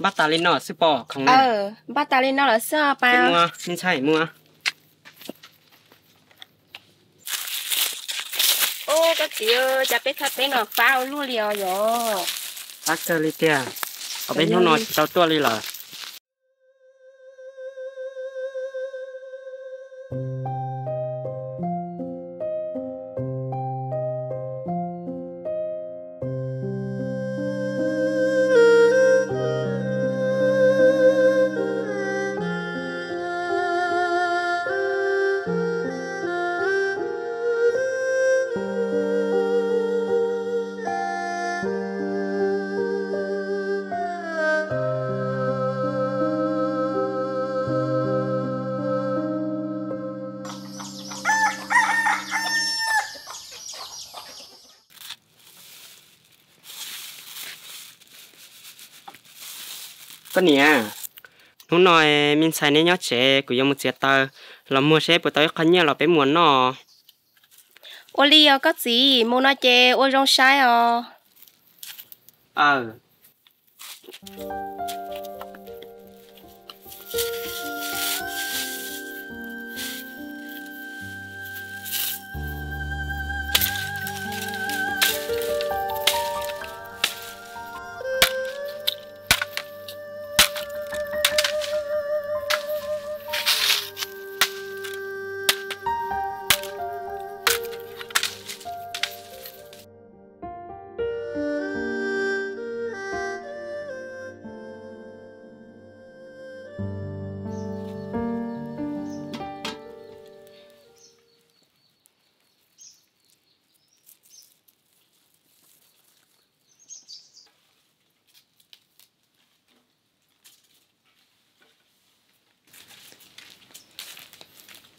bắt ta lên nọ sư bỏ không này. Bắt ta lên nó là sao Cái ba? mua, xin chạy mua. Ô cái chị ơi, chả biết thật bên nó phao luôn liều rồi. Bác chơi đi tia. Ở bên hôm nọ cháu tua đi là. Có nè, hôm nọ mình xài nên nhớ chế của một chiếc tờ là mua xe buổi tối khăn nhớ là bé muốn nó. Ô liều cái gì, mua nó chê, ô rong sai à?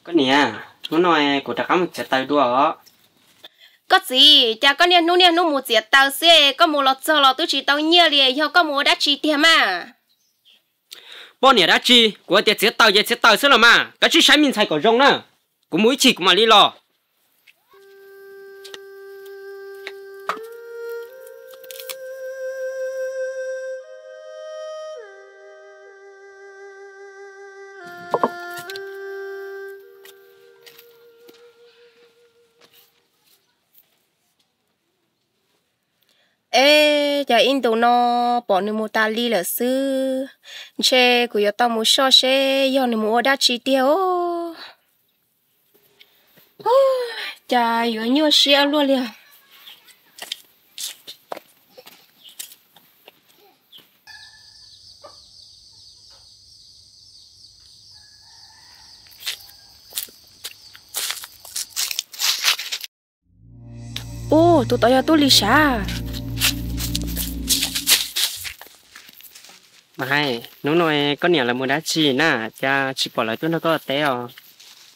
Có nè, hôm nọ của ta có một chiếc tờ đùa. Có gì, chả có niên nu một chiếc tàu xe, có một lọt chờ lọt tôi chỉ tàu nhiều liền, rồi có một đã chỉ tiền mà. Bao nhiêu đã chi, của tiệt chiếc tàu xí là mà, cái chi sáng mình xài có rong nữa, của mũi chỉ của mà đi lò. Ê, chả in tụ nó bỏ nữ một ta li là sư. Chê, của tao muốn so chê, do nữ một đã chỉ tiêu. Chả yếu nhiều xe luôn liền. Ô, tụi tao tôi lì xa. Mà hay, nó nói có nhiều là mua đá chi nè, cha chỉ bỏ lại tôi nó có té à.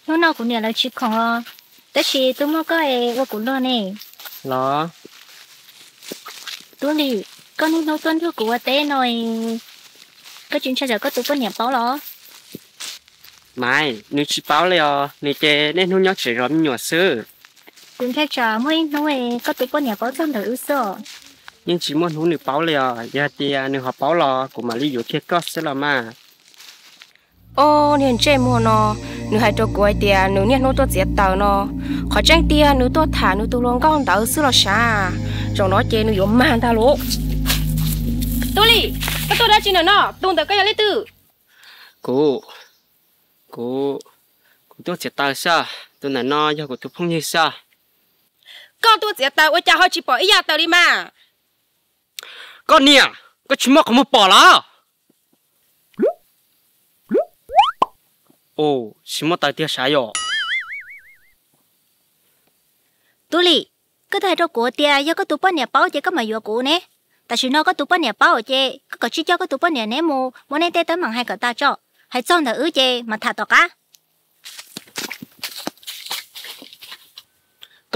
Nó nào cũng nhiều là chỉ không à,แต่ชีตัวมันก็ว่ากูรอเนี่ย Lo. ตัวนี้ก็นี่น้องต้นที่กูว่าเต้หน่อยก็จริงใช่จะก็ตัวเป็นเนี่ยเปล่าหรอ Mai, nếu chỉ báo liền, nếu chế nên nó nhớ chỉ rắm nhỏ sư. คุณแค่จะไม่น้อยก็ตัวเป็นเนี่ยเปล่าจำได้รู้สึก Nhưng chỉ muốn nó báo liền, giờ thì nếu họ báo lo, cũng mà lý do thiết có sẽ là mà. Ô, niên chê mua nó, nữ hai trâu quay tiền, nữ niên nó tôi giết tàu nó, khỏi tranh tiền, nữ tôi thả, nữ tôi luôn con tàu xưa là xa, rồi nó chê nữ yếu mang ta lỗ. Tôi đi, cái tôi đã chỉ nó, tung tới cái lấy từ. Cô tôi giết tao sao? Tôi nói nó do của tôi không như sao? Con tôi giết tàu, ôi cha hơi chỉ bỏ ý tàu đi mà. Con nè, có chỉ mất không một bỏ là. Ồ, chỉ mất tại tiếc sai rồi. ตัวนี้ก็ได้ตัวกูเตียยังก็ตัวเป็นเนี่ยเปล่าเจ๊ก็มาอยู่กูเนี่ยแต่ฉันน้องก็ตัวเป็นเนี่ยเปล่าเจ๊ก็ชี้เจ้าก็ตัวเป็นเนี่ยเนี่ยโมเนี่ยเต้ตั้งมังให้กับตาเจ้าให้จ้องแต่เจ๊มาถัดต่อกะ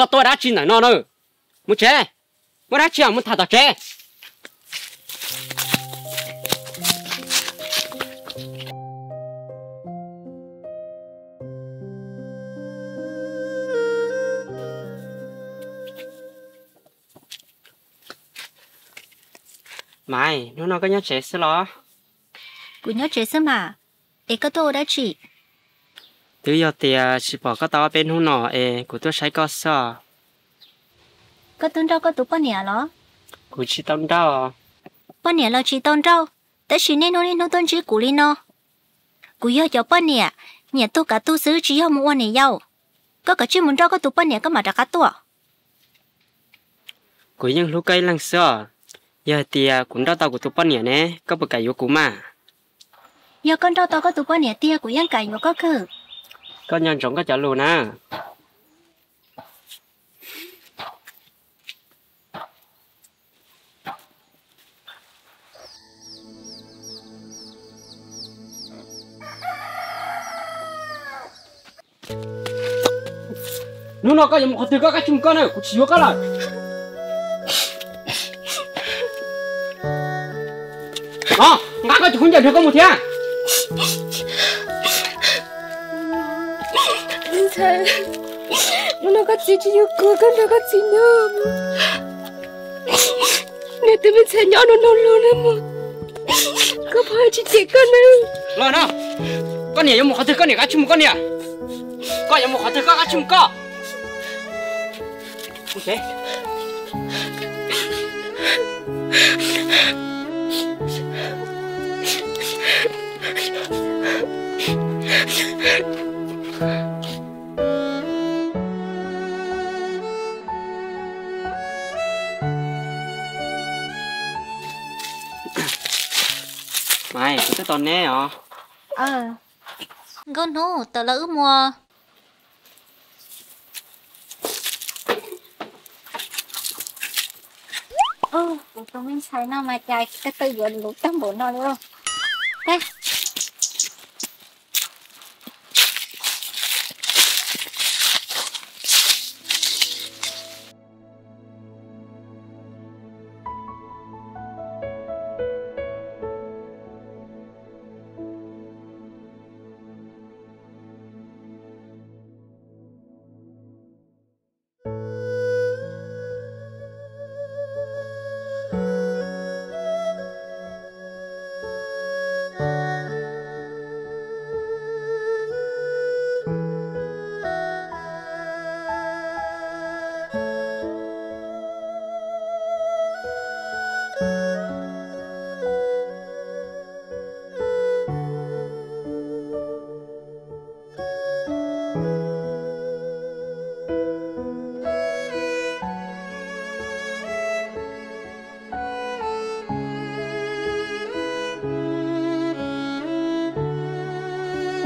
Có tôi đã chỉ nói nó nữa. Muốn chế, muốn đã chỉ muốn thả tao chế. Mai, nó có nhớ chế xí lo. Cú nhớ chế sớm mà. Ê có tô đã chỉ. Từ giờ thì chỉ bỏ cái tao bên hú nọ của tôi sai có sao. Có tôn trâu có tụ bao nhiêu đó. Của chị tao đâu. Bao nhiêu là chỉ tôn trâu. Tại chỉ nên nó tôn chỉ cú đi nó. Cú nhớ cho bao nhiêu. Nhà tôi cả tu sứ chỉ không muốn này nhau. Có cả chỉ muốn trâu có tụ bao nhiêu có mà đã cả tua. Của những lúc cây lăng sao. Giờ thì cũng đau tao của tôi bao nhiêu nè. Có một cái yếu của mà. Giờ con trâu tao có tụ bao nhiêu tia của những cái yếu có khử. Có nhân giống có trả luôn á. nó có những một thứ các chúng con này cũng chỉ có cái là ngã cái chúng nhận được có một thế Thế nó có gì chỉ có con nó có gì nữa nè tụi mình sẽ nhỏ nó luôn em mà có phải chỉ con nữa rồi nào con này có một thứ con này các chúng con nè có những một thứ các chúng con ok mày có cái tòn nè hả con nó tao lỡ mua tụi mình xài nó mà chạy cái tư vấn lục tâm bộ nó luôn đây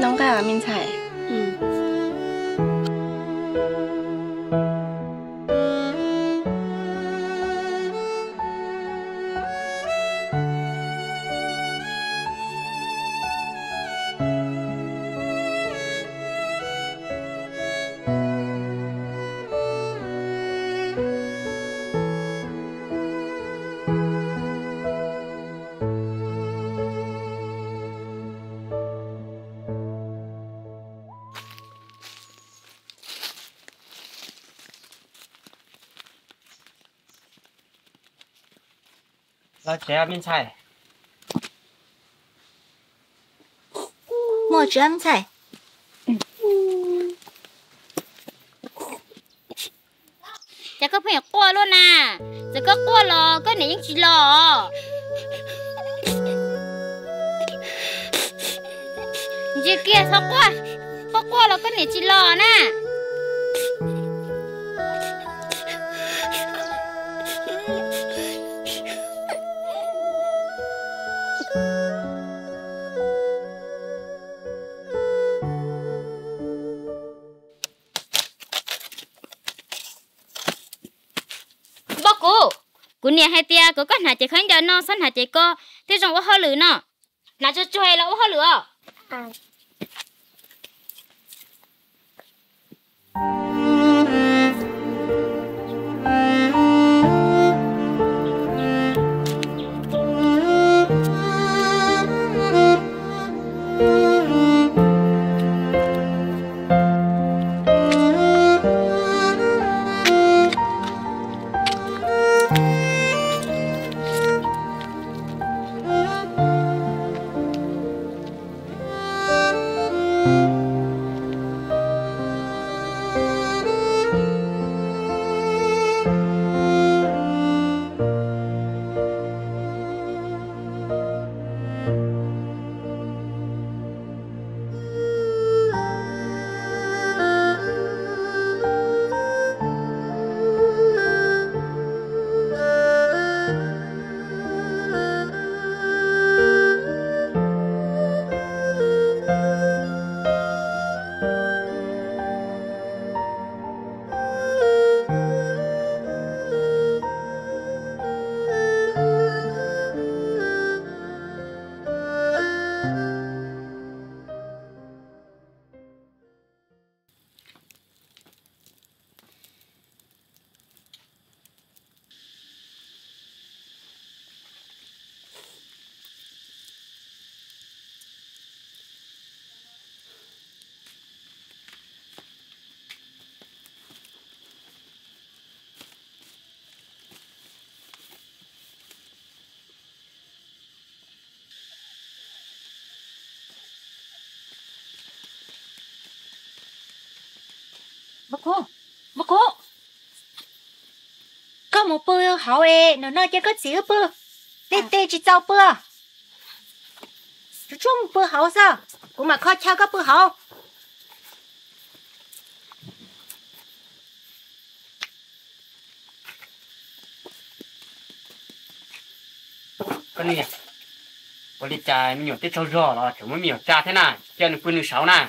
น้องกะมินใส่là trẻ bên sai mua chứ em xài chả có phải qua luôn à chả có qua lò có này những chỉ lò giờ kia sao qua là có này chỉ lò nè cú nè hai tia có con hạt chạy khánh giờ nó sẵn hạt chạy co thế trong có hơi lử nó nãy cho chơi là có hơi lử Bố cô. Có một bữa hậu ấy, nó chỉ có chỉ bữa. Tê chỉ tao bữa. Chú một bữa hậu sao? Cũng mà khó chào có bữa hậu. Con nè, bố đi chạy mình nhổ tết trâu rò rồi, chúng mình cha thế nào, chơi được quân được 6 này.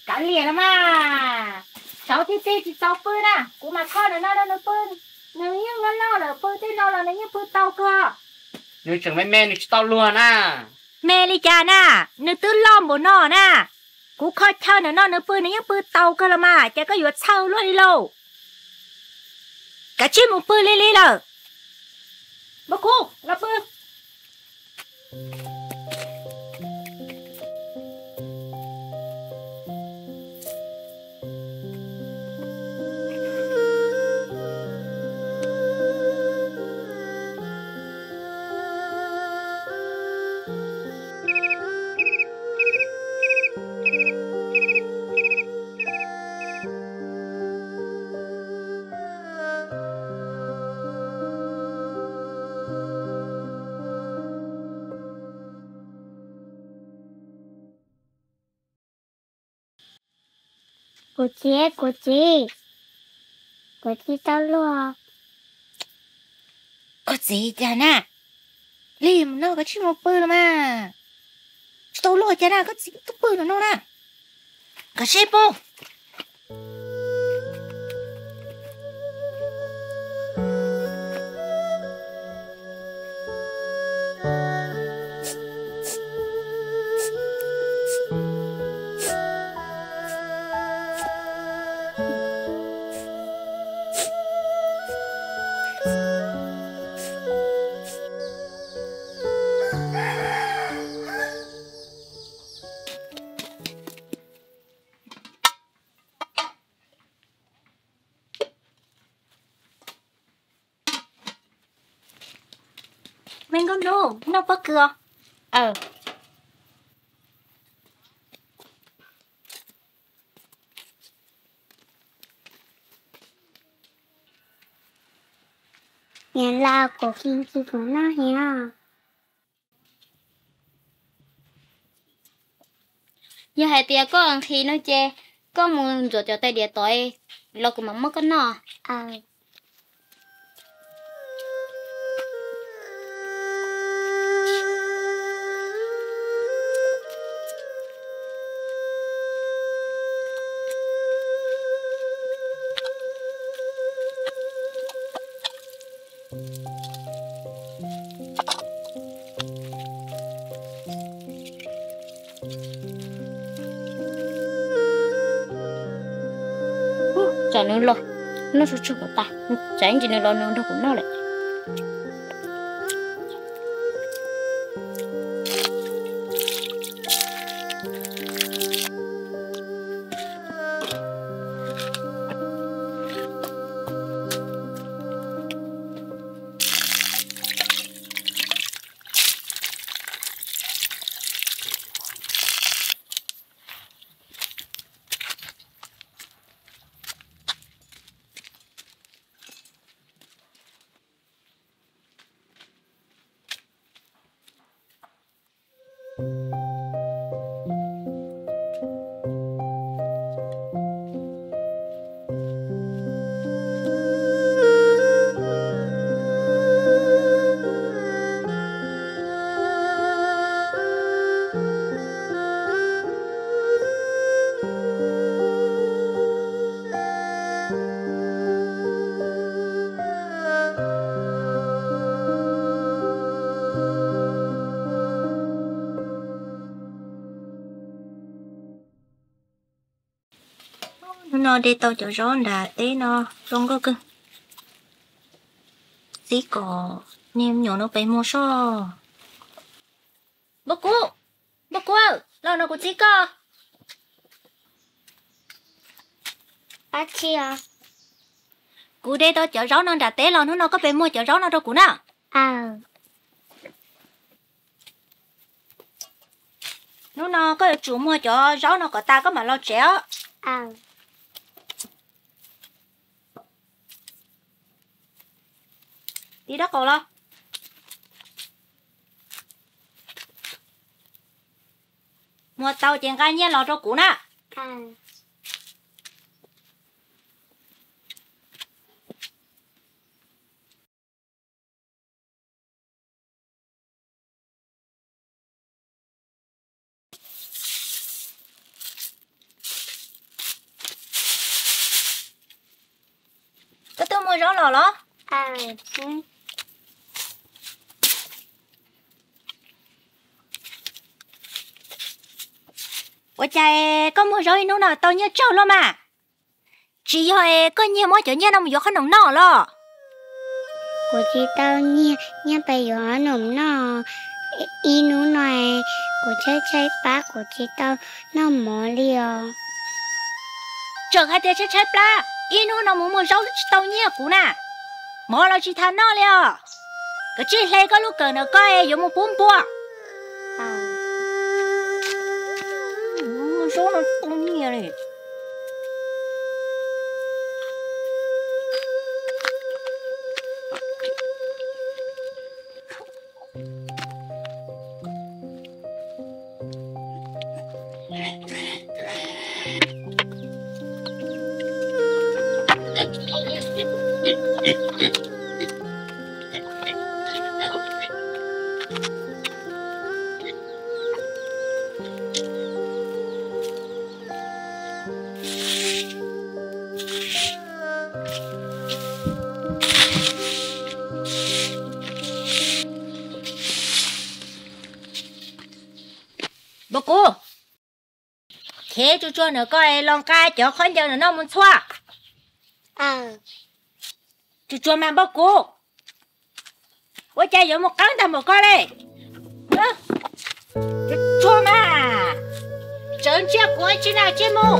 Cả liền lắm à. Cháu tê chỉ tao bữa nè, cũng mà khó nó bữa. Nếu như nó là bữa tê nó là nếu như bữa tao cơ. Nếu chẳng mấy men được tao luôn à. Mẹ đi cha nè, nếu tứ lom bố nó nè. Cũng khó chào nó bữa nếu như bữa tao cơ là mà, chả có yuột sau luôn đi lâu. Cả chi một bữa li rồi. Bố cô, là bữa. Cô chị tao luôn. Có gì chả nè. Liềm nó có chỉ một bữa mà. Tao lo chả nè, có gì một bữa nó nè. Có xếp không? Mình con đồ, nó bắt cửa. Nhà là của kinh chi của nó nha. Giờ hai tia có ăn khi nó chê, có muốn rồi cho tay địa tội, lo của mắm mất cái nọ. Chả nữa lo, nó sẽ chưa có ta, chả chỉ nữa lo nó đâu cũng nó lại. Nó đi tao cho rõ đã tế nó không có cơ. Tí có niềm nhỏ nó phải mua số. Bố cô ơi, nó của tí có. Bác chi à? Cụ đây tao chở rõ nó đã tế lo nó có phải mua chở rõ nó đâu cụ nào. Nó có chủ mua cho rõ nó có ta có mà lo trẻ. đi đó cậu lo mua tàu tiền cái nhé lo cho cũ nè cái tôi mua rõ lò đó ôi trời có mua rồi nó nào tao nhớ trâu lo mà chỉ hỏi có nhiều món chỗ nhớ nó mà không nồng nọ lo của chị tao nha nha bây giờ nồng nọ y nú này của chơi chơi bá của chị tao nó mỏ liều trường hai tia chơi pla y nú nó muốn mua rau tao nhớ cũ nè mỏ là chỉ thà nó liều cái chị lấy cái lúc cờ nó coi dùng một bún bùa số nó cũng nhiều này bố cô thế chú cho nữa coi lòng ca cho khán giả nó muốn xoa chú cho mà bố cô ôi cha giống một cắn tầm một coi đây chú cho mà trơn chia của chị nào chị mù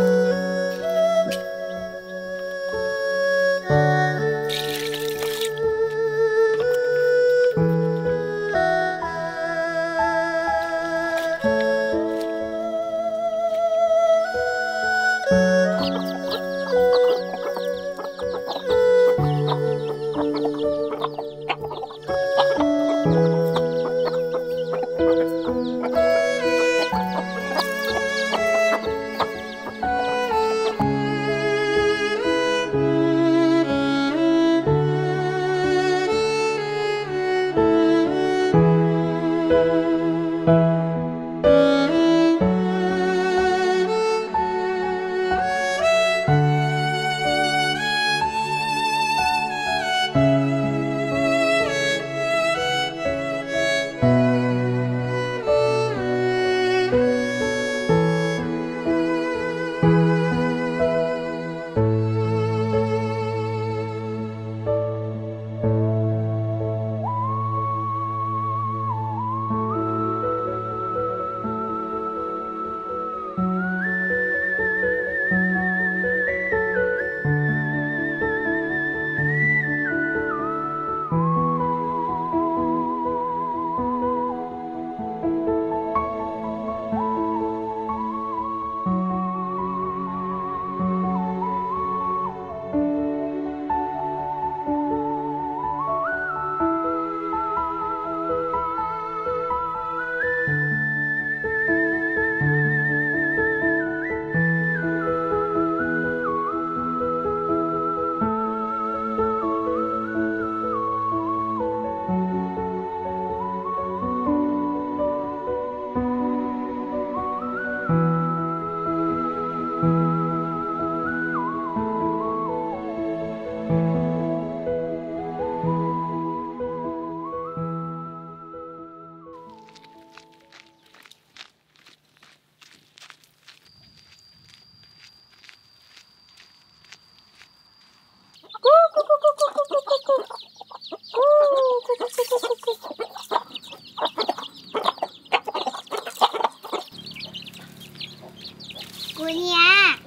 của nhà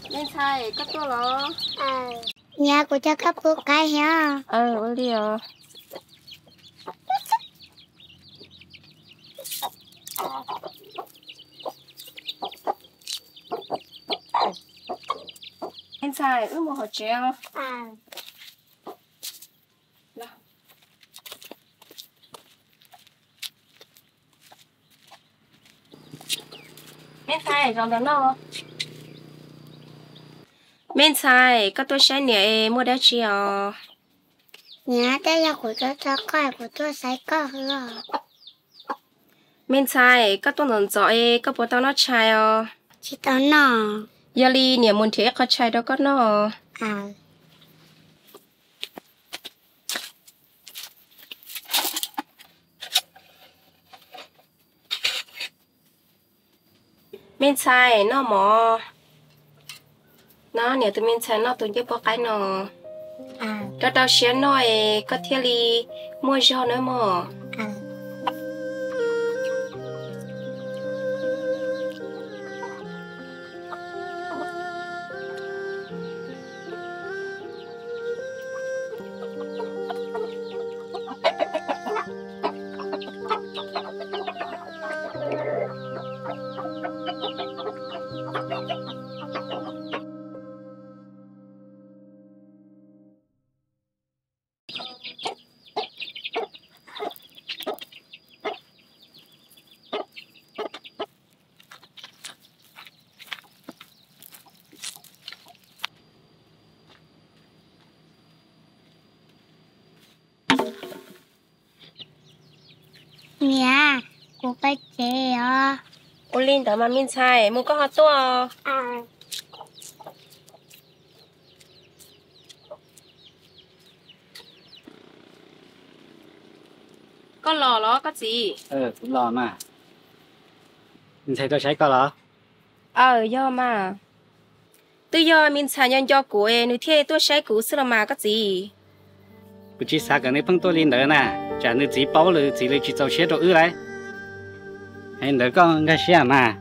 nên sai cắt to lo nhà của cha cấp bộ cái hả ôi đi à nên sai ước một hộp treo Bên sai rồi nó. Bên sai có tôi sẽ nhẹ mua đá chi à. Nhớ tới là của tôi cho coi của tôi sai có hứa. Bên sai có tôi nón giỏi có bố tao nó chai à. Chỉ tao nọ. Giờ đi nhẹ muốn thế có chai đó có nó. À. Bên sai nó mò. Nó nhẹ từ bên sai nó tụi giúp bố cái nó. À. Đó tao sẽ nói có thể đi mua cho nữa mà. À. Mẹ, cô phải chơi à? Ô Linh đó mà mình sai, muốn có hot to. À. Có lò đó có gì? Cũng lo mà. Mình thấy tôi sẽ có lo. Do mà. Tôi do mình sai nhân cho của em, nếu thế tôi sẽ cứu sự mà có gì? Bữa chỉ sao cái này phân tôi lên nữa nè. Chả nữa chỉ bảo rồi chỉ lấy chỉ cho xe đồ ư đấy. Hay nữa con cái xe mà.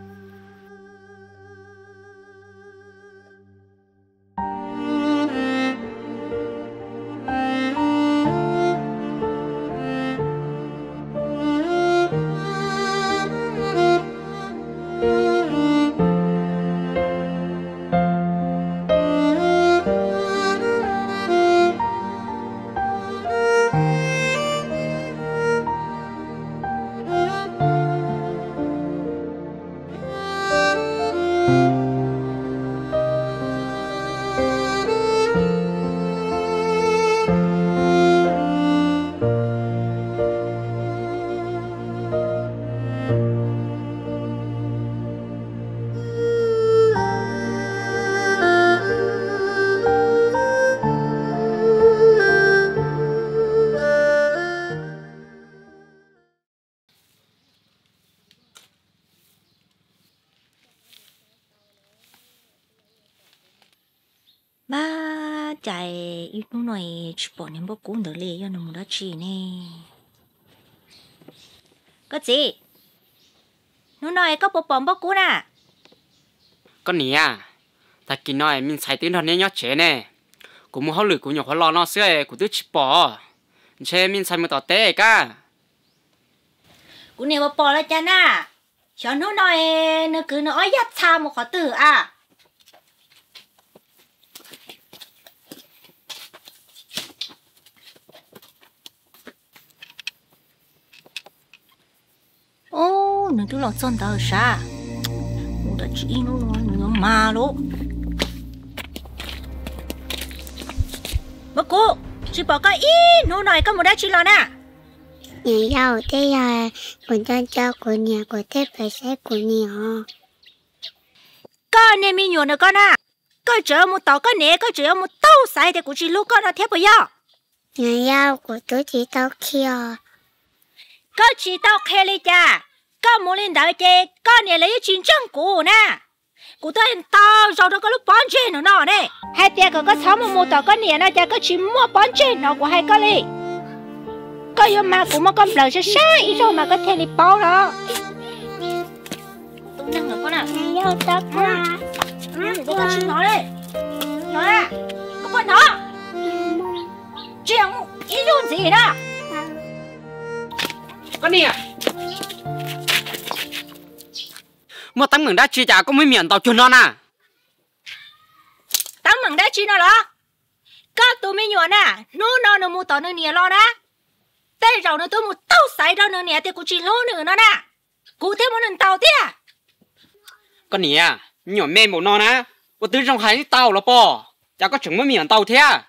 Ba chạy ít nó nói chỉ bỏ những bố cũ nữa lì cho nó muốn đã chỉ nè. Có gì? Nó nói có bộ bóng bố cũ nè. Con nỉ à, ta kỳ nói mình xài tiếng thằng này nhớ chế nè, cũng muốn hao lử cũng nhỏ khó lo nó xưa, cũng tự chịu bỏ, chế mình xài một tờ té cả. Cũ này bộ bỏ lại cha nè, cho nó nói nó cứ nói dắt xa một khó tử à. Ô, nó cứ lọt son tao sao? Mua đã chỉ nó mà lố. Bố cô, chỉ bỏ cái ý, nó nói có một đã chỉ lo nè. Nhà giàu thế là còn cho của nhà của thế phải sẽ của nhà. Con này mình nhổ nữa con à. Có chờ một tàu con này, có chờ một tàu sai thì cũng chỉ lúc con nó theo bây giờ. Nhà giàu của tôi chỉ tao kia. Có chỉ tao khe đi cha. Có muốn lên đảo chơi, con này lấy chuyện chân của nè. Của tôi tao rồi đó có lúc bón trên nó nọ nè. Hai tia có sống một tàu con này nó cha có chỉ mua bón trên nó của hai con đi. Có yêu mà cũng mà con lời sẽ sai ý rồi mà có thể đi bao đó. Tôi năng rồi con à. Nhà giàu tao qua. Tôi có chuyện nói đây. Nói à, có con đó. Chuyện ý dụng gì đó. Con nỉ à, mua tấm ngừng đã chi trả có mấy miệng tàu chuồn non à? Tấm mừng đã chi nó đó. Các tụi mình nhọn à, nó mua tàu nó nè lo đó. Đây rồi nó tôi một tàu sai đó nó nè thì cũng chỉ lô nữa nó nè. Cụ thêm một lần tàu thế à? con nỉ à nhỏ mẹ một non á tôi tư trong hai tàu là bò chả có chừng mới miệng tàu thế à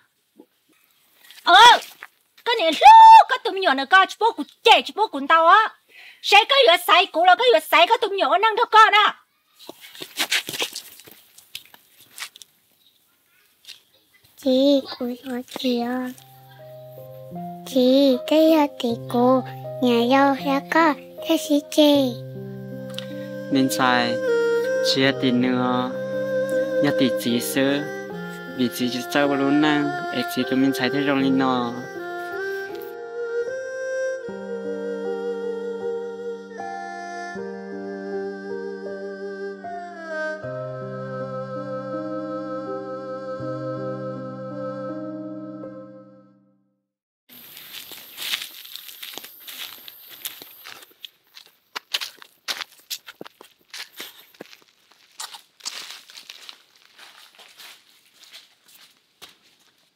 cái này lúc cái tụm nhỏ nó có chỉ bố cụ trẻ chỉ bố cụ tao á sẽ có vừa sai cụ là có vừa sai có tụm nhỏ năng đâu con à chị ui ôi chị ơi chị cái thì cô nhà giàu ra có thế gì chị nên sai chia tiền nữa nhà tỷ chỉ sơ vì chỉ chơi vào luôn năng em chỉ tụi mình sai thế trong linh nọ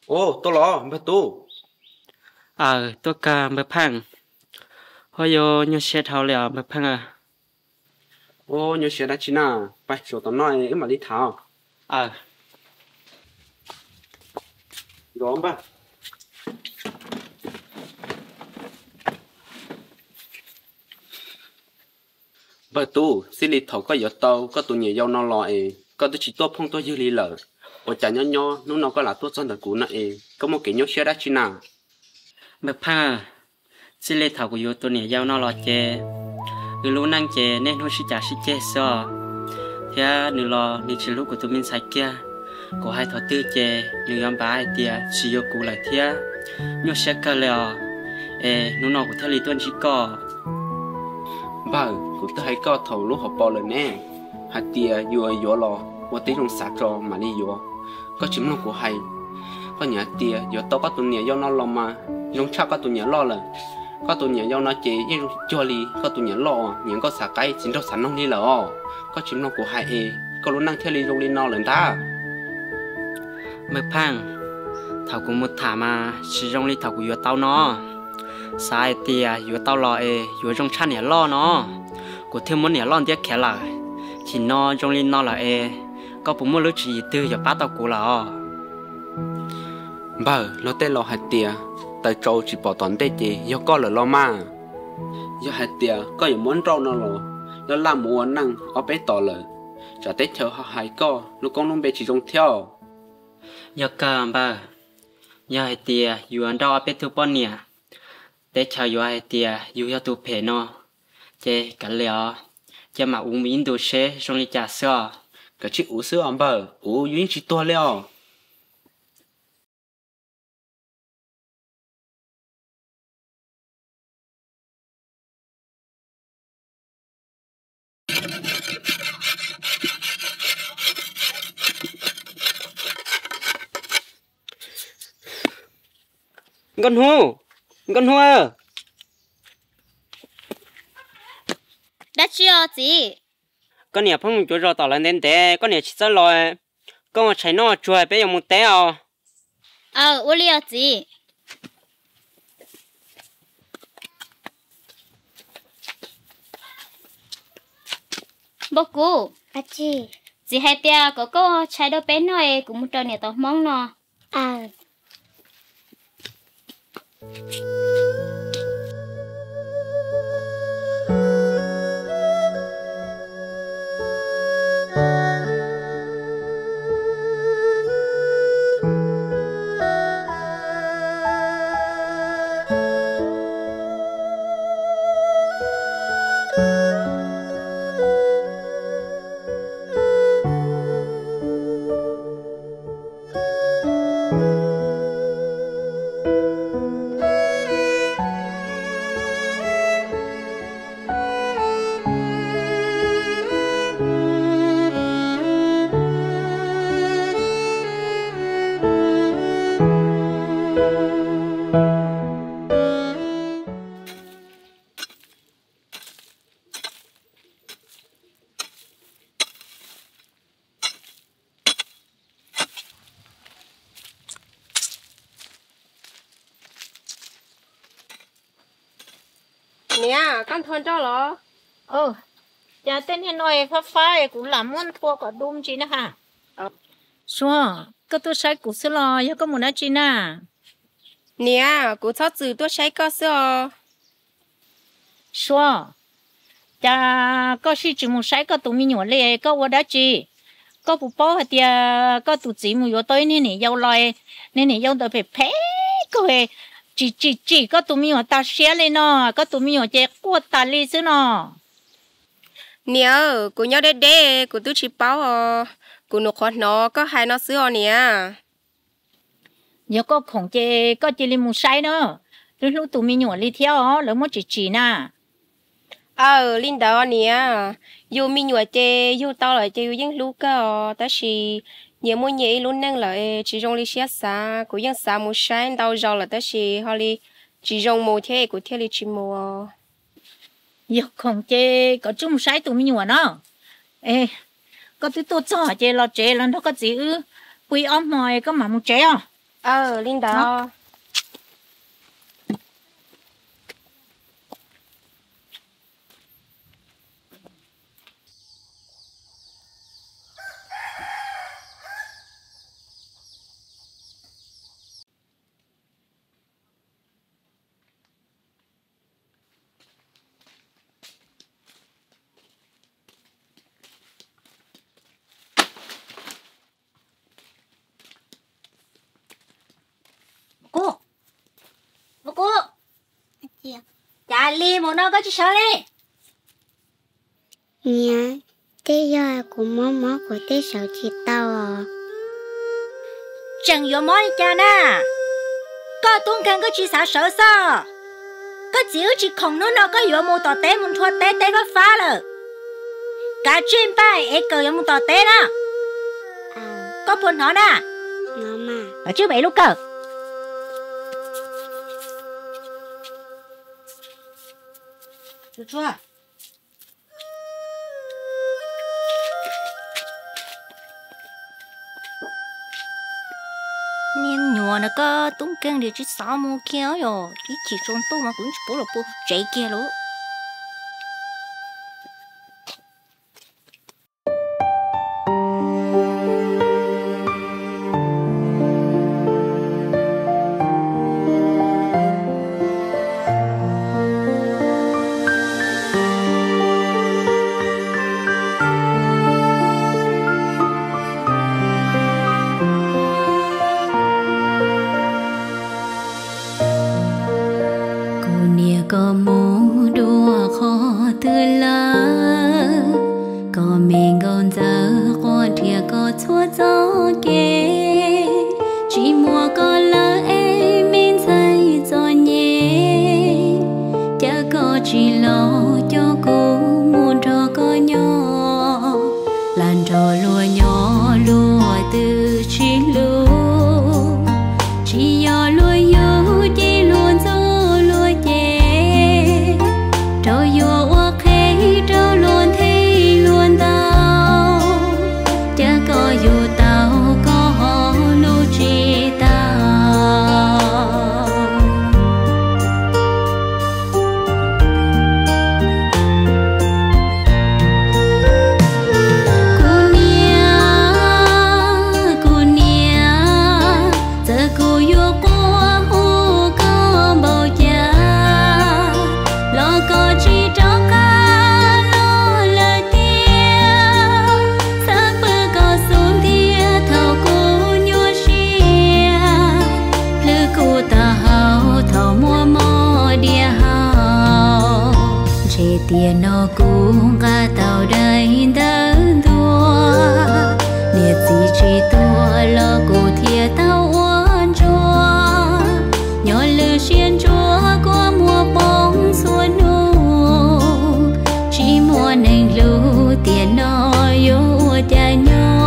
ô tôi lo bà tu tôi cả bậc phẳng hồi yo như xe tháo lẹo bậc phẳng à ô nhớ xe đã chín à phải số tao nói mà đi tháo đó bà bà tu xin đi thầu có giọt tàu có tụi nhiều dâu nó loại có tụi chỉ tốt không tôi dư lý lợ ở chả nhỏ nhỏ nó có là tốt hơn đời cũ này có một cái nhớ xe đã chín à bậc phẳng à xin lê thảo của yo tôi nhảy giao nó lo chè người lũ năng chè nên thôi chỉ trả chỉ chè sao thế nữ lo nữ chỉ lúc của tụi mình sai kia có hai thọ tư chè nữ yam ba hai tia chỉ yo cụ lại thế nhớ xe cả leo nó nọ của thế lý tuân chỉ có bà cũng tôi thấy có thầu lúc họ bỏเลยnè hai tia yo lo một tí trong sạch cho mà đi yo có chấm nó của hay có nhà tia yo tao có tụi nhiều nó lo mà trong chắc có tụi nhiều lo là có tụi nhiều nó chỉ nhưng cho li có tụi nhiều lo những có xả cái chính đâu sẵn không đi lỡ có chấm nó của hai có lúc năng theo li trong li nó lên ta bậc phẳng thảo của một thả mà chỉ trong li thảo của yo tao nó sai tia yo tao lo yo trong chăn nhà lo nó của thêm muốn nhà lo tiếc khẽ lại chỉ nó trong li nó là có bốn mươi lứa chỉ từ giờ bắt tao của là bà nó tên lo hai tia tại châu chỉ bỏ toàn tê chị do có là lo mà do hai tia có những món rau nó lo nó làm mua năng ở bé tỏ lời trả tết theo họ hai co lúc con luôn bé chỉ trông theo giờ cả bà giờ hai tiaอยู่อันดอเป็ดทุปอนเนี่ยแต่ชาวอยู่hai tiaอยู่ยาตุเพนอเจกันแล้วจะมาอุ้งมินดูเชจงลิจ่าเสือ cái chiếc ủ sữa ông bà ủ yến chỉ to leo con hô à đã chưa gì con nhà phong chúa rồi tỏ lên đến té con nhà chỉ sợ rồi con mà chạy nó chuột bé dùng một té à ô liêu gì bố cụ chị hai tia có chạy đâu bé nói cũng một trò nhà tao mong nó nè con thôn cho lo Chả tên này nói phá phá cũng làm món thua cả đúng chị nè ha. Xua, cái tôi sai cũng xí lo, giờ có muốn nói chị nè. Nè, cô cho chữ tôi sai có sao? Xua, chả có gì chỉ muốn sai có tụi mình nhỏ lệ có ở đó chị. Có phụ bảo hạt tia có tụi chị mua tôi nên này giàu lại nên này giàu tới phải phê coi chỉ có tụi mình nhỏ ta xé lên nó có tụi mình nhỏ chơi quất ta đi xứ nó. Nè, cô nhớ đế, cô tôi chỉ bảo cô nó khó nó có hai nó xưa nè. Giờ có khổng chơi có chơi lên mua sai nữa. Lúc tụi mình nhỏ đi theo lỡ mất chỉ nè. Linh đó nè, dù mình nhỏ chơi, dù tao lại chơi những lúc ta chỉ nhiều mỗi nhảy luôn năng lại chỉ dùng lý xe xa, cũng những xa mua sai tao giàu là ta chỉ họ đi chỉ dùng mua thế, cũng theo lý chỉ mua. Giờ khổng chơi có chung sai tụi mình nhỏ nó. Ê, có thứ tôi cho chơi lo chơi lần đó có gì ư? Quy ôm mồi có mà muốn chơi à? Linh đó. Cô chả li một nó có chỉ sợ đi Nhá, thế giờ cũng mó của thế sợ chị tao à. chẳng có món cha nè có tung khăn có chỉ sợ sao có chỉ không nó có có một tỏ té một thua té phá phá rồi cả trên bay ấy cờ một tỏ té đó có buồn nó nè Nó mà ở trước bảy lúc cờ chưa nên nhua nó có tung keng để chỉ sao mua kéo rồi chỉ trốn tôi mà cũng chỉ bố là bố chạy kia luôn có mũ đua khó tươi lá có mình còn giờ có thìa có chúa gió kê chỉ mùa có lỡ em mình say gió nhẹ chả có chỉ lo cho cô muốn trò có nhỏ làn trò lùa nhỏ lùa từ chỉ lùa chỉ nhỏ lùa yêu chỉ luôn gió tiền nó cũng cả tàu đầy đơn đua liệt gì chỉ tua lo cô thia tao uốn chua nhỏ lư xiên chua qua mùa bóng xuân nụ chỉ mùa nành lưu tiền nó yêu cha nhỏ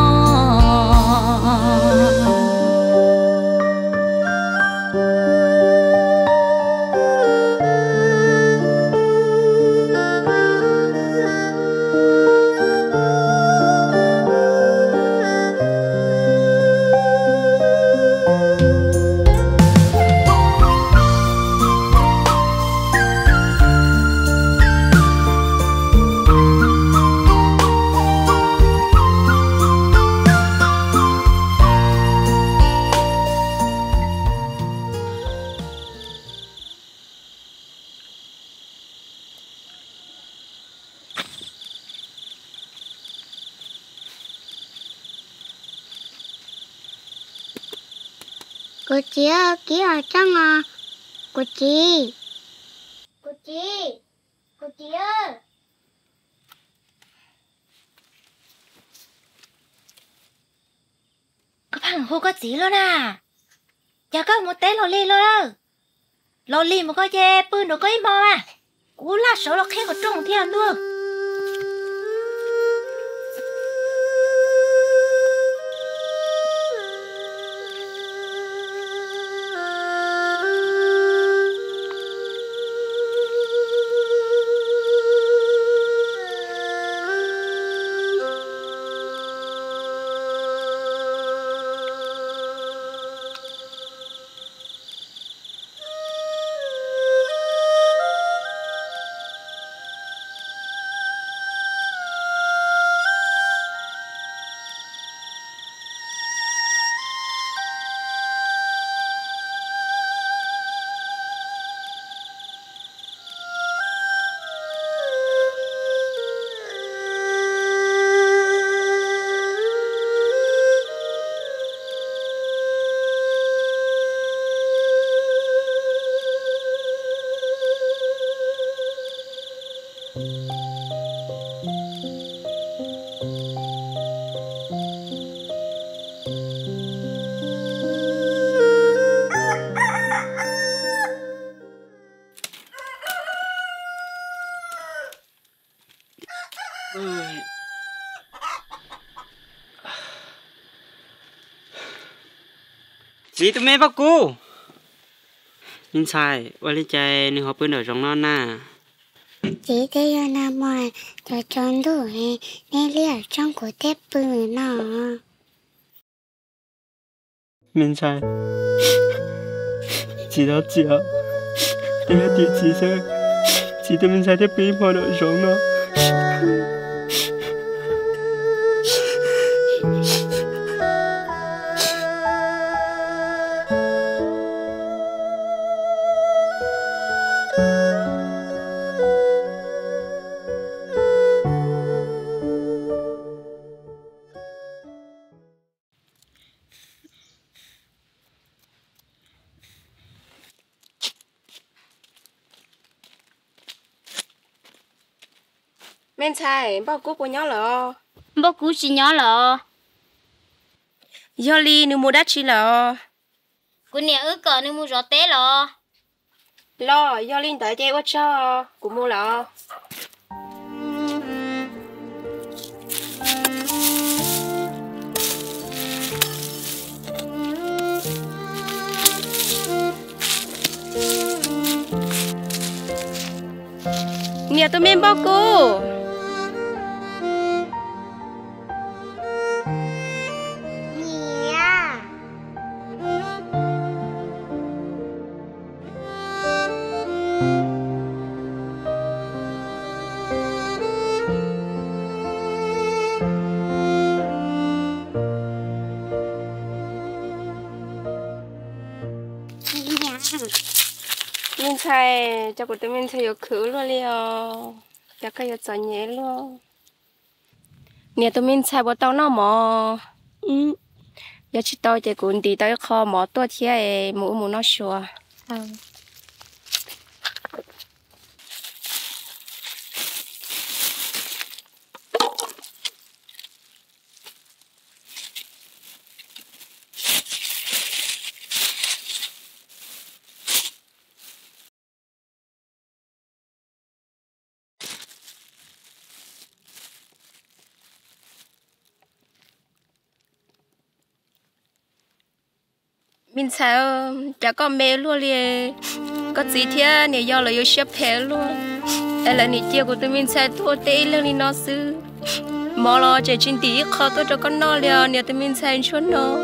Cô chị ơi, kỹ ở trong à? Cô chị. Cô chị ơi. Các bạn hô có gì luôn à? Dạ có một té lò luôn đó. Lò mà có dê bươn đồ có ý mò à. Cú là số lò khe của trông thiên luôn. Gì tụi mẹ bác cô nhưng sai qua lấy chai nương học bên ở trong non nè Chị thấy yo nam mò cho tròn đủ nên li ở trong của tép bự nó. mình sai chị đó chị ạ em hết tiền chị sao chị tụi mình sai tép bí mà ở trong nó men sai bao cú của nhỏ lợ bố cú chỉ nhỏ lọ do li nu mua đắt chi lợ cú nè ứ cờ nên mua rõ té lọ lo do linh tới chơi quá cho của mua lợ nè tụi mình bao cú mình sai cho của tụi mình sai được khử luôn liền cho cái giờ nhẹ luôn nè tụi mình sai bộ tao nó mò giờ chỉ tao chỉ cuốn đi tao kho mò tua thiê mũ mũ nó sủa mình sao chả có mẹ luôn liền có gì thế này do là yêu ship hè luôn hay là này chia của tụi mình sai thua tê lên đi nó sư mò lo chạy trên tí khó tôi cho con nó liền này tụi mình sai chút nó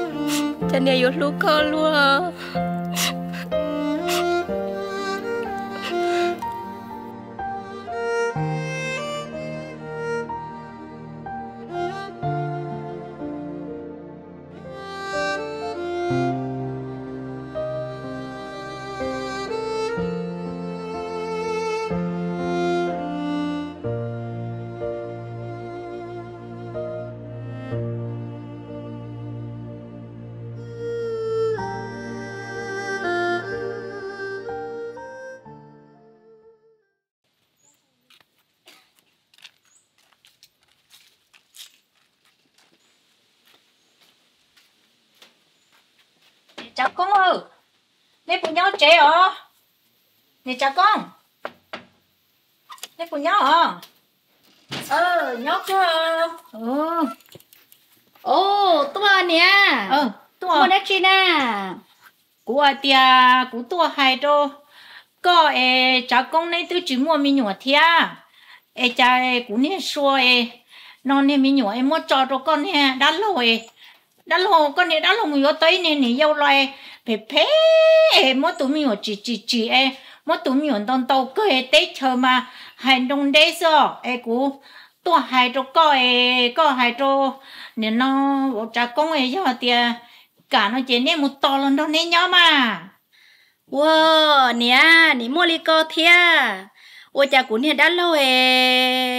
cho này yêu lúc con luôn cha con ơi nè phụ nhau trẻ à nè cha con nè phụ nhau à nhóc ô tua nè tua mua đất chi nè của tia của tua hai đô có cha con này tôi chỉ mua mình nhỏ thia cha của nè xua nó nè mình nhỏ mua cho con nè đã lâu con nè đã lâu mình có tới nè nè yêu lại phê mua tụi mình nhỏ chỉ mua tụi mình nhỏ tông tàu cơ tết chờ mà hành động đấy sao của tua hai đô có hai đô nè nó cha con cho tia cả nó chỉ nên một to lần đó nên nhau mà wow nè mua li co thia ôi cha cũng nè đã lâu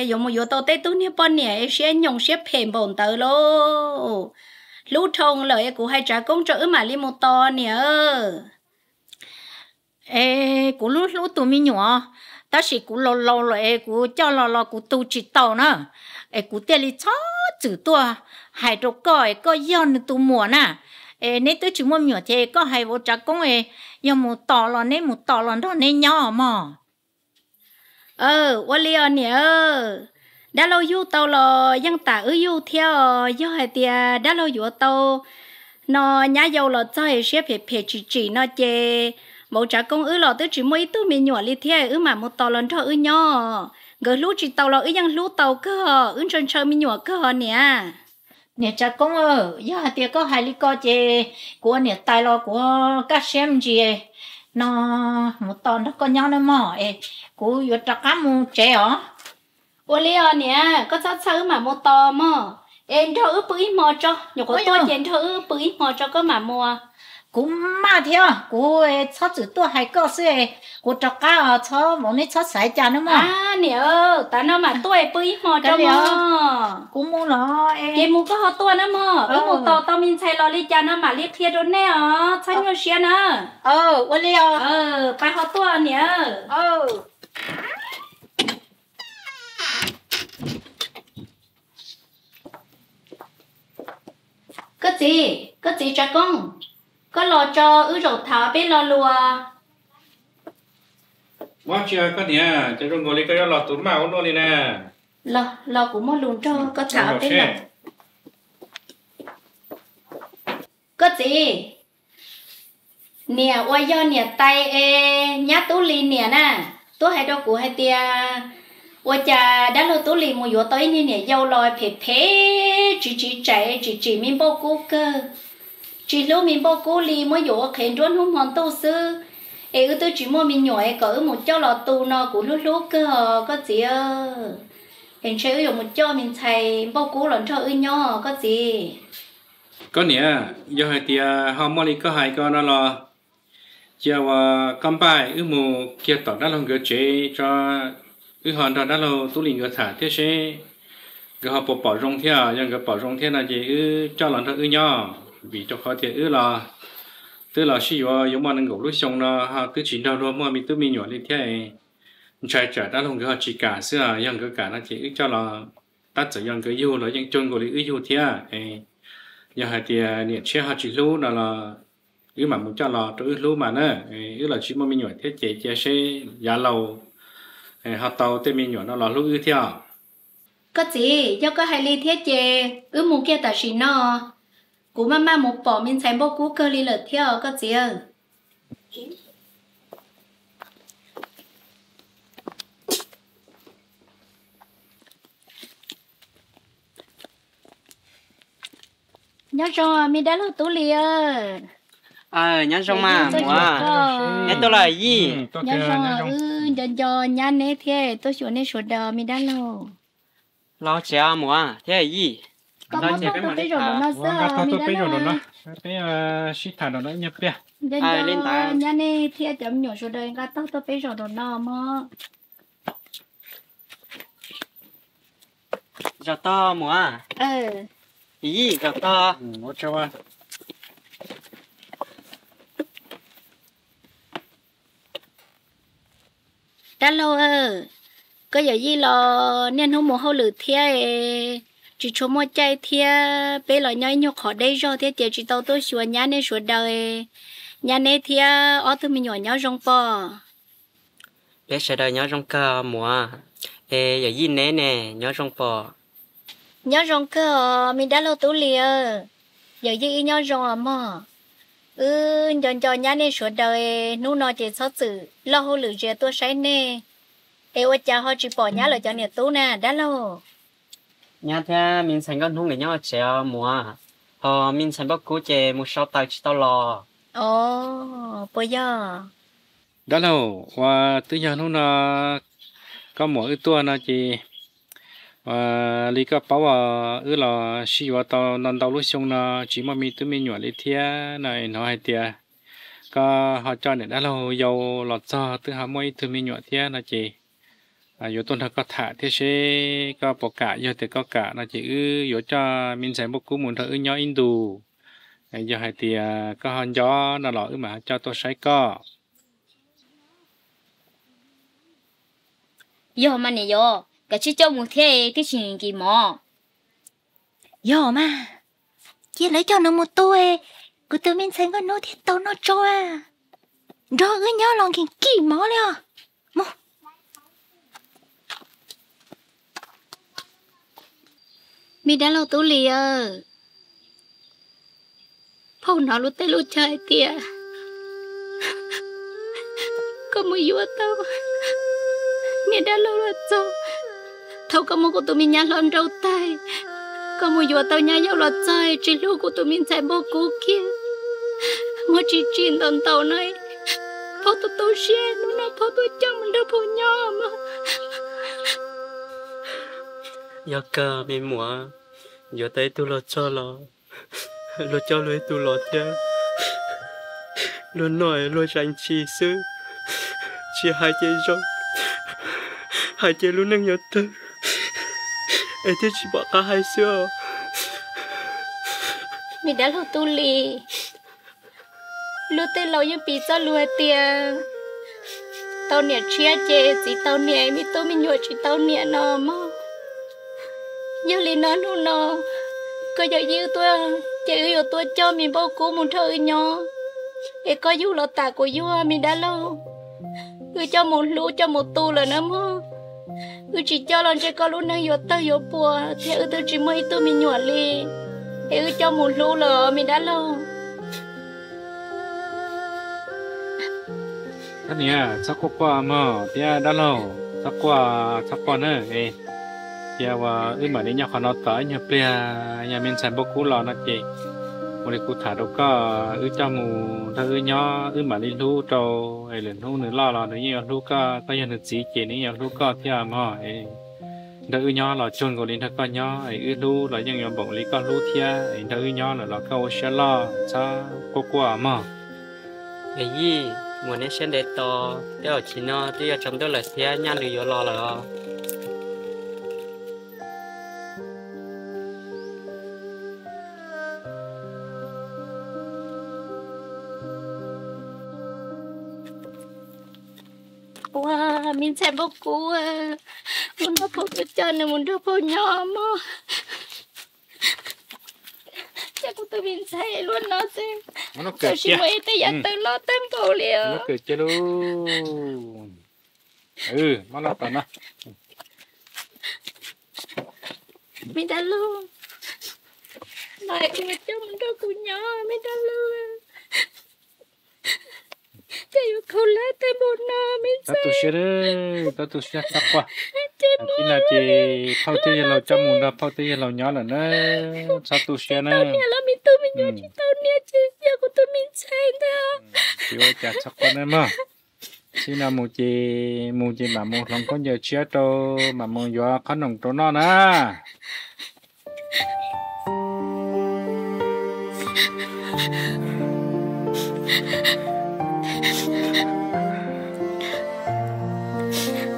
dùng một vụ tàu tết tú nè bọn nè sẽ nhung sẽ phèn bồn tới lô lú thông lời của hai cha công trợ mà li một to nè của lú tụi mình nhỏ ta chỉ của lâu rồi của cho lo của tu chỉ tàu nữa của tiền li chó chữ tua hai đứa có yêu nữa tụi mùa nè nếu tôi chỉ muốn nhỏ thì có hai vợ chồng con nhưng một tỏ lần đó nên nhỏ mà Wally nè đã lâu du tàu là dân ta du theo do hai tia đã lâu du tàu nó nhá dầu là cho hệ sẽ phải chỉ nó chê một trả công là tôi chỉ mới tôi mình nhỏ li theo mà một tàu lần thôi nhỏ gửi lú chỉ tàu là dân lú tàu cơ trên chơi mình nhỏ cơ nè nè cha con giờ thì có hai lý co chè của nè tài lo của các xem gì nó một tuần nó có nhau nữa mà của vừa trả cá mua chè hả ô liêu nè có sao sao mà mua to mà em cho ướp bưởi mò cho nhục có tôi chèn cho ướp bưởi mò cho có mà mua cũng mà theo của cho chữ tôi hay có xe của trả cá cho bọn này cho sải chả nữa mà nè ta nó mà tôi bưởi mò cho mà cũng mua nó em mua có họ tôi nữa mà một tàu tao mình xài lò li cha nó mà li thiệt rồi nè xài nhiều xe nữa ô liêu phải họ tôi nè cái gì cha con có lo cho rồi thảo biết lo lùa quá chưa có nè cho rồi ngồi đi cái lọ tủ màu luôn đi nè lo cũng muốn luôn cho có thảo biết lo cái gì nè ôi do nè tay nhát tú li nè tú hay đâu của hai tia ôi cha đã lo tú li một vụ tới như nè dâu lòi phê chỉ chạy chỉ mình bao cú cơ chỉ lúc mình bao cú li mới vụ khen trốn không hoàn tu sư tôi chỉ mua mình nhỏ cỡ một chỗ lọ tu nó cũng lúc cơ có gì hiện sẽ dùng một chỗ mình xài bao cú lần cho nhỏ có gì có nè do hai tia họ mua đi có hai con đó là giờ con bài mù kia tỏ đã làm cái chế cho hoàn toàn đã lâu tu luyện cái thả thế sẽ cái họ bỏ rong theo nhưng cái bỏ rong theo là gì cho lần thôi nhỏ vì cho khó thì là tức là sử dụng mà năng lúc xong nó họ cứ chỉ đâu mà mình tự mình nhỏ lên thế chạy đã lòng cái họ chỉ cả xưa nhưng cái cả nó chỉ cho là tắt chỉ nhưng cái yêu là những chân của lý yêu thế giờ hai thì niệm chế họ chỉ lưu là mà muốn cho là tự lưu mà nữa là chỉ mà mình nhỏ thế chế sẽ giá lâu họ tàu tên mình nhỏ nó là lưu theo có gì do có hai ly thiết chế muốn kia ta chỉ nó cú mama một bỏ mình xem bao cú cơ li lợt theo có gì nhớ cho mình đã lâu tú li nhớ trong mà mua nhớ tôi là gì nhớ cho nhớ nè thế tôi xuống nè xuống đờ mình đã lâu lo chè mua thế là gì có một tôi bây giờ nó sơ mình đã lâu cái shit thằng nó nhập bia lên tay nhớ nè thế chấm nhỏ xuống đời cái tôi bây giờ nó mà giờ to mua gì giờ to một cho đã lâu có giờ gì lo nên không muốn hậu lử thế chỉ cho một chạy thì bé lại nhảy nhóc khỏi đây rồi thì chỉ tao tôi sửa nhà này sửa đời nhà này thì ở từ mình nhỏ nhỏ trong bò bé sẽ đợi nhớ trong cờ mùa ê giờ gì nè nè nhớ trong bò nhớ trong cờ mình đã lâu tuổi lìa giờ gì nhớ trong mà chọn chọn nhà này sửa đời nu nó chỉ sao sự lo hồ lửa dừa tôi say nè ê ôi cha họ chỉ bỏ nhà lại cho nè tú nè đã lâu nhà thế mình thành con hung để nhớ trẻ mùa mình thành bác cố trẻ một sáu tay chỉ tao lo bây giờ đó là và tự nhiên nó có mỗi tua nó chỉ và lý cái bảo là xí vào tàu non tàu lúc xong nó chỉ mà mình tự mình nhỏ lý thia này nó hay tiệt có họ cho này đã lâu dầu lọt cho tự họ mới tự mình nhỏ thia nó chỉ yếu tôn thật có thả thế sẽ có bỏ cả giờ thì có cả nó chỉ yếu cho mình sẽ một cú muốn thở nhỏ in đủ giờ hay tiệt có hòn gió nó lọ mà cho tôi sấy có giờ mà này giờ cái chỉ cho một thế cái chuyện gì mà giờ mà chỉ lấy cho nó một tuổi cứ tự mình xem có nó thì tao nó cho rồi cứ nhớ lòng kìm kỳ mó liền một mình đã lâu tuổi lìa phong nó lúc tới lúc chơi tiệt có một vua tao mình đã lâu rồi cho thâu có một của tụi mình nhà lon râu tay có một vua tao nhà nhau lọt chơi chỉ lúc của tụi mình chạy bộ cũ kia một chỉ chín tận tàu này phô tụi xe nó phô tụi chồng mình đâu phô nhỏ mà giờ cơ mình mùa giờ tới tôi lo cho lấy tôi lo theo luôn nói luôn rành chi sư chỉ hai chơi rồi hai chơi luôn năng nhớ tới ấy thế chỉ bỏ cả hai xưa mình đã lâu tu lì lúc tới lâu nhưng bị sao lùi tiền tao nè chia chê chỉ tao nè mi tôi mình nhồi chỉ tao nè nó mà giờ lì nó luôn nó có giờ yêu tôi chỉ yêu tôi cho mình bao cố một thời nhỏ để có yêu là tạ của yêu mình đã lâu cứ cho một lũ cho một tu là nó mà cứ chỉ cho lần chơi con lũ năng yêu tao yêu bùa thì tôi chỉ mới tôi mình nhồi lì để cho một lũ là mình đã lâu cái này chắc qua mà tia đã lâu chắc qua nữa ấy tia và mà đến nhà họ nó tới nhà bia nhà mình sản bốc cú lò nó chị một cái cú thả đâu có cho mù thưa nhỏ mà đi lú trâu ấy lên lú nữa lo nữa nhiều lú có nhà được gì chị nữa nhiều lú có tia mà ấy đỡ nhỏ là chôn của đến thằng con nhỏ ấy lú là những nhóm bổng lý con lú tia ấy đỡ nhỏ là câu xe lo cho qua mà cái gì muốn nên xem để to để ở chỉ nó để ở trong đó là xe nhà được lo là wow mình xem bốc cú muốn nó phô cái chân này muốn nó phô nhỏ mà chắc tụi mình say luôn nó xem nó kể chứ mấy tay giặt từ lo tem cầu liền nó kể chứ luôn mà nó tao nó mình đã luôn lại mình cho mình đâu cũng nhỏ mình đã luôn cái câu lá tay bột na mình say tao tu xe chắc quá khi nào chị phao tiêu là cho muốn là phao tiêu là nhỏ là nó sao tu xe nó là mình tự mình nhớ chỉ tao nè chứ giờ của tụi mình say thôi chị ơi chả chắc quá nữa mà khi nào một chị mà một lòng con giờ chia cho mà một giờ con nồng cho nó nè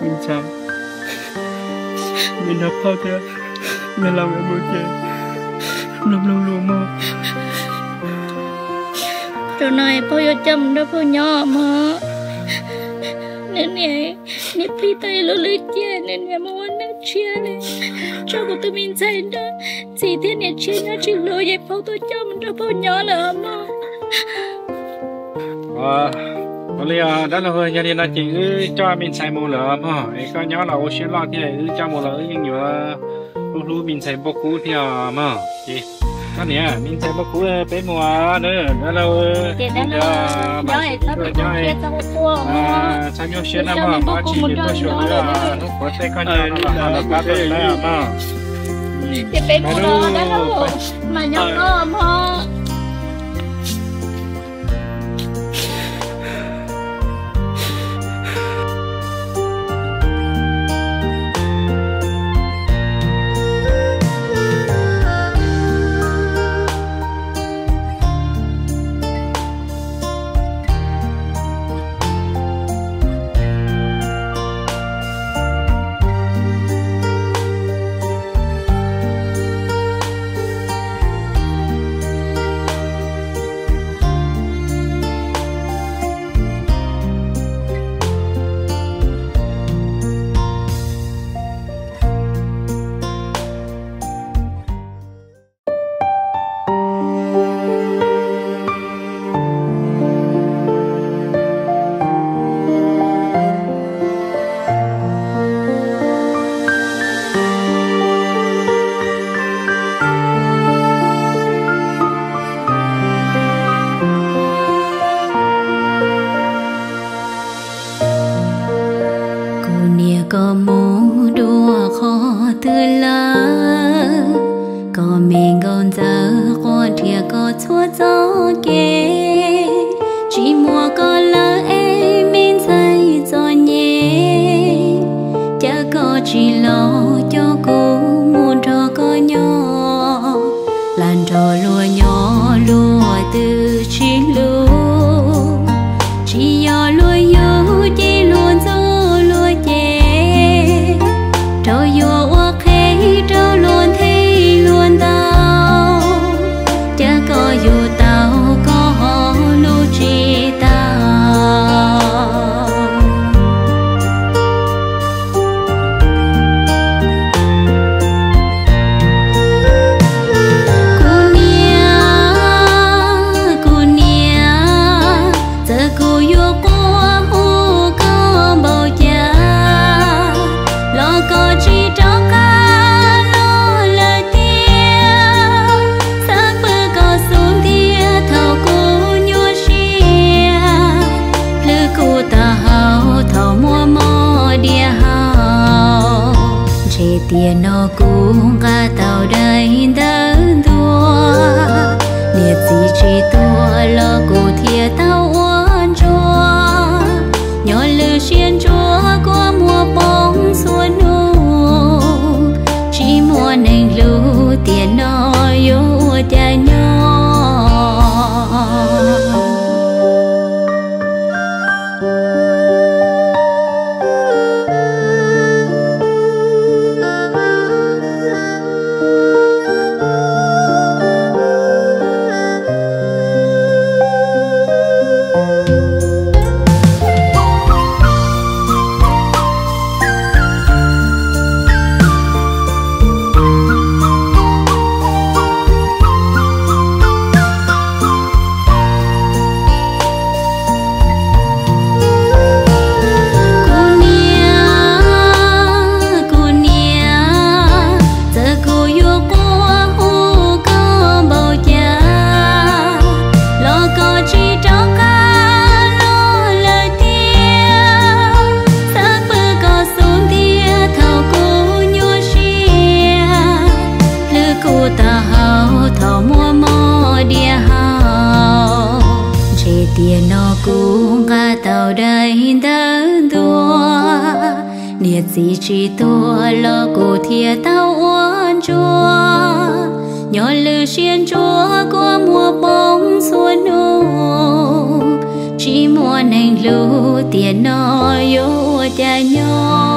mình chăm mình học phao theo mình làm cái bữa chơi nằm lâu luôn mà chỗ này bao giờ chăm đó bao nhỏ mà nên nè nè phi tay lưỡi chơi nên nè muốn nè chia này cho cô tụi mình dạy đó chỉ thế này chia nó chỉ lôi vậy bao tôi cho mình đâu bao nhỏ là mà bây giờ đó là hơi gia đình là chị cho mình xài một lửa mà có nhỏ là ô xuyên lo thì cho một lửa nhưng nhiều lúc mình xài bốc cú thì mà chị cái này mình xài bốc cú bé mùa nữa đó là sao nhau xuyên mà chị tôi xuyên nó có thể có nhỏ là bắt được đấy mà thì bé mùa đó là mà nhỏ nó mà có mũ đua khó tư la có mình còn giờ có thiệt có chúa gió kê chỉ mùa có lỡ em mình say cho nhé chả có chỉ lo cho cô muốn cho có nhỏ làn trò lùa nhỏ lùa từ chỉ lùa chỉ do lùa yêu chỉ luôn gió lùa chè trâu yêu qua khế trâu luôn thấy luôn tao chả có yêu tao có họ lùa chỉ tao cô nia giờ cô yêu qua hồ có bao cha lo có chỉ cho cả lo lời tia sắc bơ có xuống tia thầu cô nhua xia lư cô ta hao thầu mua mò địa hao chỉ tiền nó cũng cả tàu đầy đơn đua liệt gì chỉ tua lo cô thia tao uốn chua nhỏ lư xiên chua qua mùa bóng xuân nụ chỉ mùa nành lưu tiền nó yêu cha nhỏ tiền nó cũng cả tàu đầy đơn đua liệt gì chỉ tua lo cô thia tao uốn chua nhỏ lư xiên chua qua mùa bóng xuân nụ chỉ mùa nành lưu tiền nó yêu cha nhỏ